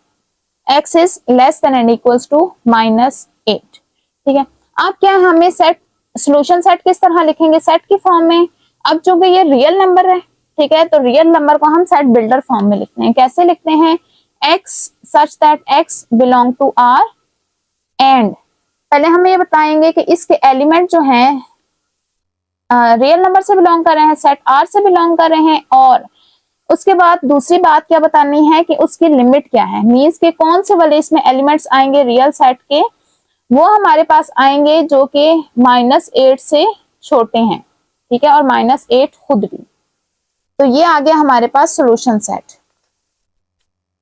Speaker 2: x is less than and equals to -8, ठीक है। अब क्या हमें सेट सोल्यूशन सेट किस तरह लिखेंगे, सेट की फॉर्म में। अब जो कि ये रियल नंबर है, ठीक है, तो रियल नंबर को हम सेट बिल्डर फॉर्म में लिखते हैं। कैसे लिखते हैं, x such that x belong to R and, पहले हम ये बताएंगे कि इसके एलिमेंट जो हैं रियल नंबर से बिलोंग कर रहे हैं, सेट R से बिलोंग कर रहे हैं, और उसके बाद दूसरी बात क्या बतानी है कि उसकी लिमिट क्या है, मींस के कौन से वाले इसमें एलिमेंट्स आएंगे रियल सेट के, वो हमारे पास आएंगे जो कि -8 से छोटे हैं, ठीक है, और -8 खुद भी। तो ये आ गया हमारे पास solution set.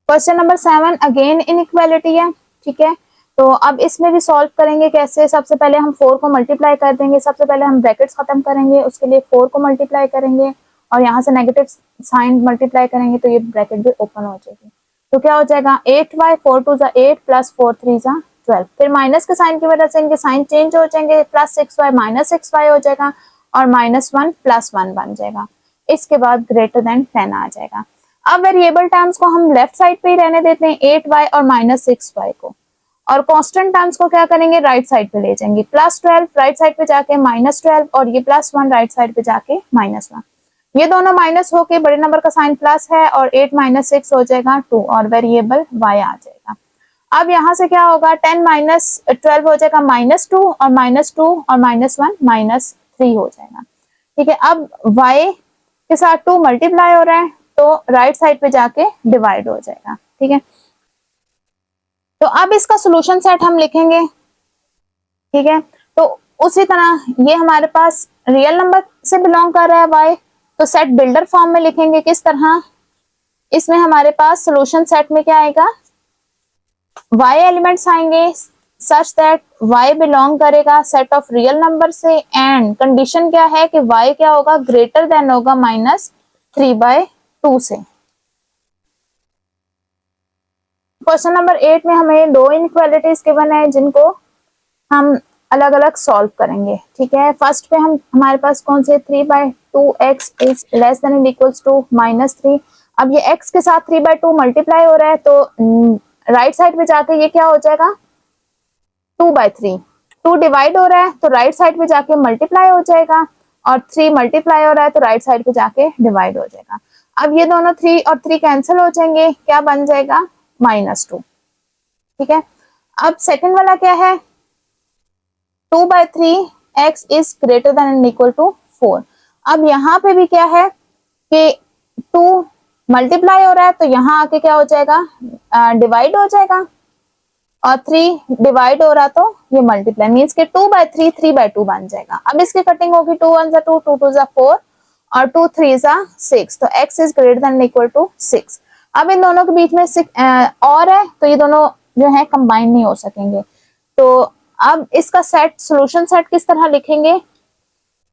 Speaker 2: Question number 7 again inequality है, ठीक है, तो अब इसमें भी सॉल्व करेंगे कैसे। सबसे पहले हम 4 को मल्टीप्लाई कर देंगे, सबसे पहले हम ब्रैकेट्स खत्म करेंगे, उसके लिए 4 को मल्टीप्लाई करेंगे और यहाँ से नेगेटिव साइन मल्टीप्लाई करेंगे तो ये ब्रैकेट भी ओपन हो जाएगी। तो क्या हो जाएगा 8y 4 2 8 प्लस 4 3 12, फिर माइनस के साइन की वजह से इनके साइन चेंज हो जाएंगे, प्लस 6y माइनस 6y हो जाएगा और -1 प्लस 1 बन जाएगा। इसके बाद ग्रेटर देन 10 आ जाएगा। अब वेरिएबल टर्म्स को हम लेफ्ट साइड पे ही रहने देते हैं 8y और -6y को, और कांस्टेंट टर्म्स को क्या करेंगे राइट साइड पे ले जाएंगे, +12 राइट साइड पे जाके -12 और ये +1 राइट साइड पे जाके -1, ये दोनों माइनस होके बड़े नंबर का साइन प्लस है और 8 - 6 हो जाएगा 2 और वेरिएबल y आ जाएगा। अब यहाँ से क्या होगा 10 - 12 हो जाएगा -2 और -2 और -1 -3 हो जाएगा, ठीक है। अब y के साथ 2 मल्टीप्लाई हो रहा है तो राइट साइड पे जाके डिवाइड हो जाएगा, ठीक है। तो अब इसका सॉल्यूशन सेट हम लिखेंगे, ठीक है, तो उसी तरह ये हमारे पास रियल नंबर से बिलोंग कर रहा है y, तो सेट बिल्डर फॉर्म में लिखेंगे किस तरह, इसमें हमारे पास सॉल्यूशन सेट में क्या आएगा y एलिमेंट्स आएंगे सच दैट y बिलोंग करेगा सेट ऑफ रियल नंबर से, एंड कंडीशन क्या है कि y क्या होगा ग्रेटर देन होगा -3/2 से। क्वेश्चन नंबर 8 में हमें दो इनइक्वालिटीज गिवन है जिनको हम अलग अलग सॉल्व करेंगे, ठीक है। फर्स्ट पे हमारे पास कौन से 3/2x is less than and equals to -3। अब ये x के साथ 3/2 मल्टीप्लाई हो रहा है तो राइट साइड पे जाके ये क्या हो जाएगा 2/3, 2 डिवाइड हो रहा है तो राइट साइड पे जाके मल्टीप्लाई हो जाएगा और 3 मल्टीप्लाई हो रहा है तो राइट साइड पे जाके डिवाइड हो जाएगा। अब ये दोनों 3 और 3 कैंसिल हो जाएंगे, क्या बन जाएगा -2, ठीक है। अब सेकंड वाला क्या है 2/3 x is greater than and equal to 4। अब यहाँ पे भी क्या है कि 2 मल्टीप्लाई हो रहा है तो यहाँ आके क्या हो जाएगा डिवाइड हो जाएगा और 3 डिवाइड हो रहा तो ये मल्टीप्लाई, मींस के 2/3 3/2 बन जाएगा। अब इसकी कटिंग होगी 2 1 2 2 2 4 और 2 3 6, तो x is greater than equal to 6। अब इन दोनों के बीच में और है तो ये दोनों जो है कंबाइन नहीं हो सकेंगे, तो अब इसका सेट सॉल्यूशन सेट किस तरह लिखेंगे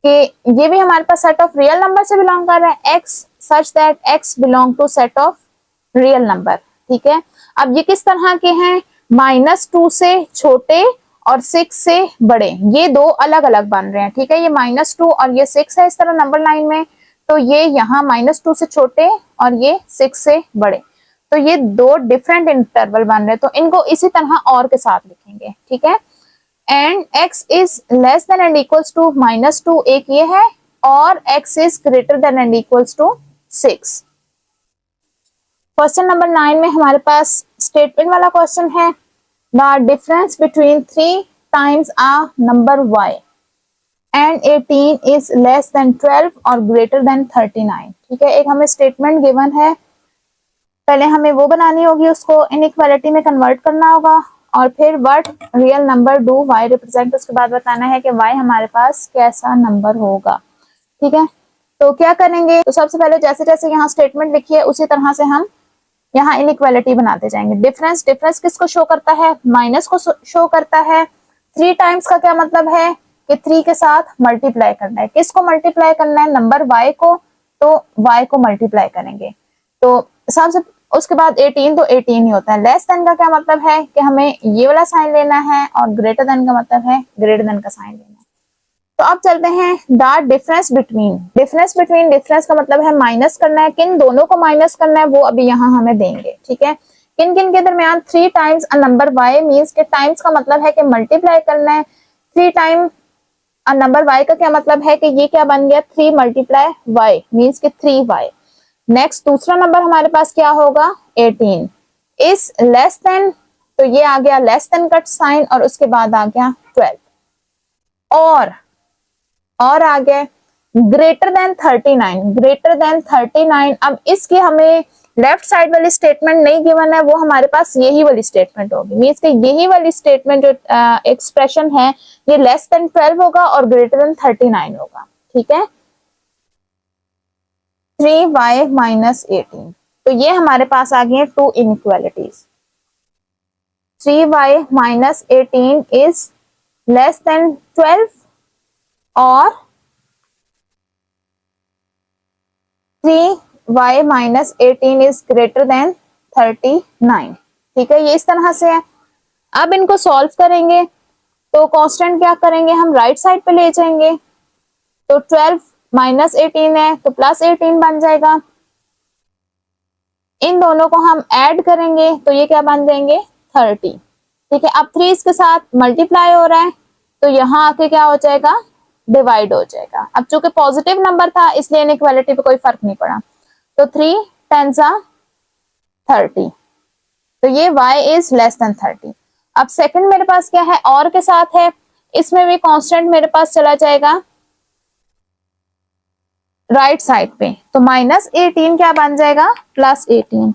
Speaker 2: कि ये भी हमारे पास सेट ऑफ रियल नंबर से बिलोंग कर रहा है x such that x belong to set of real number, ठीक है। अब ये किस तरह के हैं -2 से छोटे और 6 से बड़े, ये दो अलग अलग बन रहे हैं, ठीक है। ये -2 और ये 6 है इस तरह नंबर लाइन में, तो ये यहाँ -2 से छोटे और ये 6 से बड़े, तो ये दो डिफरेंट इंटरवल बन रहे हैं, तो इनको इसी तरह और के साथ लिखेंगे, ठीक है। And x is less than and equals to -2 एक ये है और x is greater than and equals to 6। Question number 9 में हमारे पास स्टेटमेंट वाला क्वेश्चन है, the difference between 3 times a number y and 18 is less than 12 और ग्रेटर देन 39। ठीक है, एक हमें स्टेटमेंट गिवन है, पहले हमें वो बनानी होगी, उसको इनइक्वालिटी में कन्वर्ट करना होगा और फिर what real number do y represent, उसके बाद बताना है कि वाई हमारे पास कैसा नंबर होगा। ठीक है, तो क्या करेंगे, तो सबसे पहले जैसे जैसे यहाँ स्टेटमेंट लिखी है उसी तरह से हम यहाँ इनइक्वालिटी बनाते जाएंगे। डिफरेंस, डिफरेंस किसको शो करता है, माइनस को शो करता है। 3 टाइम्स का क्या मतलब है कि 3 के साथ मल्टीप्लाई करना है। किसको मल्टीप्लाई करना है, नंबर y को, तो y को मल्टीप्लाई करेंगे। तो सबसे उसके बाद 18, तो 18 ही होता है। लेस देन का क्या मतलब है कि हमें ये वाला साइन लेना है और ग्रेटर देन का मतलब है ग्रेटर देन का साइन लेना है। तो अब चलते हैं the difference between. Difference between, difference का मतलब है माइनस करना है, किन दोनों को माइनस करना है वो अभी यहाँ हमें देंगे। ठीक है, किन किन के दरमियान 3 times a number y means के टाइम्स का मतलब है कि मल्टीप्लाई करना है। 3 टाइम अ नंबर y का क्या मतलब है कि ये क्या बन गया, 3 मल्टीप्लाई y मींस के 3y। नेक्स्ट दूसरा नंबर हमारे पास क्या होगा, 18 इज लेस देन, तो ये आ गया लेस देन का साइन और उसके बाद आ गया 12 और आ गया ग्रेटर देन 39, ग्रेटर देन 39। अब इसकी हमें लेफ्ट साइड वाली स्टेटमेंट नहीं गिवन है, वो हमारे पास यही वाली स्टेटमेंट होगी, मींस कि यही वाली स्टेटमेंट जो एक्सप्रेशन है ये लेस देन 12 होगा और ग्रेटर देन 39 होगा। ठीक है, 3y माइनस 18, तो ये हमारे पास आ गई 2 inequalities. 3y minus 18 is less than 12 और 3y minus 18 is greater then 39। ठीक है, ये इस तरह से है। अब इनको सॉल्व करेंगे तो कांस्टेंट क्या करेंगे, हम राइट साइड पे ले जाएंगे, तो 12 माइनस 18 है तो प्लस 18 बन जाएगा। इन दोनों को हम ऐड करेंगे तो ये क्या बन जाएंगे, 30। ठीक है, अब 3 इसके साथ मल्टीप्लाई हो रहा है तो यहाँ आके क्या हो जाएगा, डिवाइड हो जाएगा। अब चूंकि पॉजिटिव नंबर था इसलिए इनइक्वालिटी पे कोई फर्क नहीं पड़ा, तो 3 10 30, तो ये y इज लेस देन 30। अब सेकंड मेरे पास क्या है, और के साथ है, इसमें भी कांस्टेंट मेरे पास चला जाएगा राइट साइड पे, तो माइनस 18 क्या बन जाएगा, प्लस 18।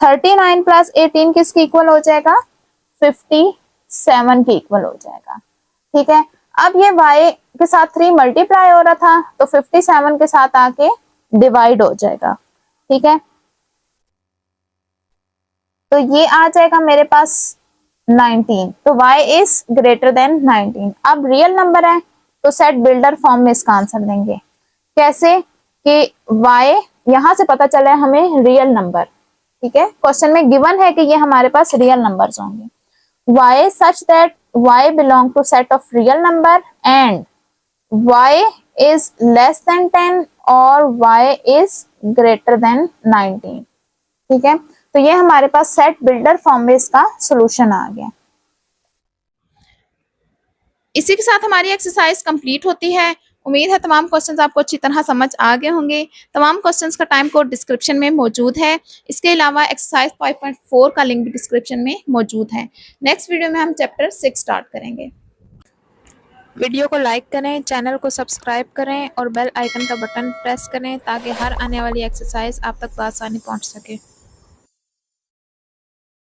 Speaker 2: 39 प्लस 18 किसके इक्वल हो जाएगा, 57 के इक्वल हो जाएगा। ठीक है, अब ये y के साथ 3 मल्टीप्लाई हो रहा था तो 57 के साथ आके डिवाइड हो जाएगा। ठीक है, तो ये आ जाएगा मेरे पास 19, तो y इज ग्रेटर देन 19। अब रियल नंबर है तो सेट बिल्डर फॉर्म में इसका आंसर देंगे। कैसे कि y यहां से पता चला है हमें रियल नंबर। ठीक है, क्वेश्चन में गिवन है कि ये हमारे पास रियल नंबर्स होंगे। y such that y belong to set of real number and y is less than 10 और y is greater than 19। ठीक है, तो ये हमारे पास सेट बिल्डर फॉर्म में इसका सॉल्यूशन आ गया।
Speaker 1: इसी के साथ हमारी एक्सरसाइज कंप्लीट होती है। उम्मीद है तमाम क्वेश्चंस आपको अच्छी तरह समझ आ गए होंगे। तमाम क्वेश्चंस का टाइम कोड डिस्क्रिप्शन में मौजूद है। इसके अलावा एक्सरसाइज 5.4 का लिंक भी डिस्क्रिप्शन में मौजूद है। नेक्स्ट वीडियो में हम चैप्टर 6 स्टार्ट करेंगे। वीडियो को लाइक करें, चैनल को सब्सक्राइब करें और बेल आइकन का बटन प्रेस करें ताकि हर आने वाली एक्सरसाइज आप तक आसानी पहुंच सके।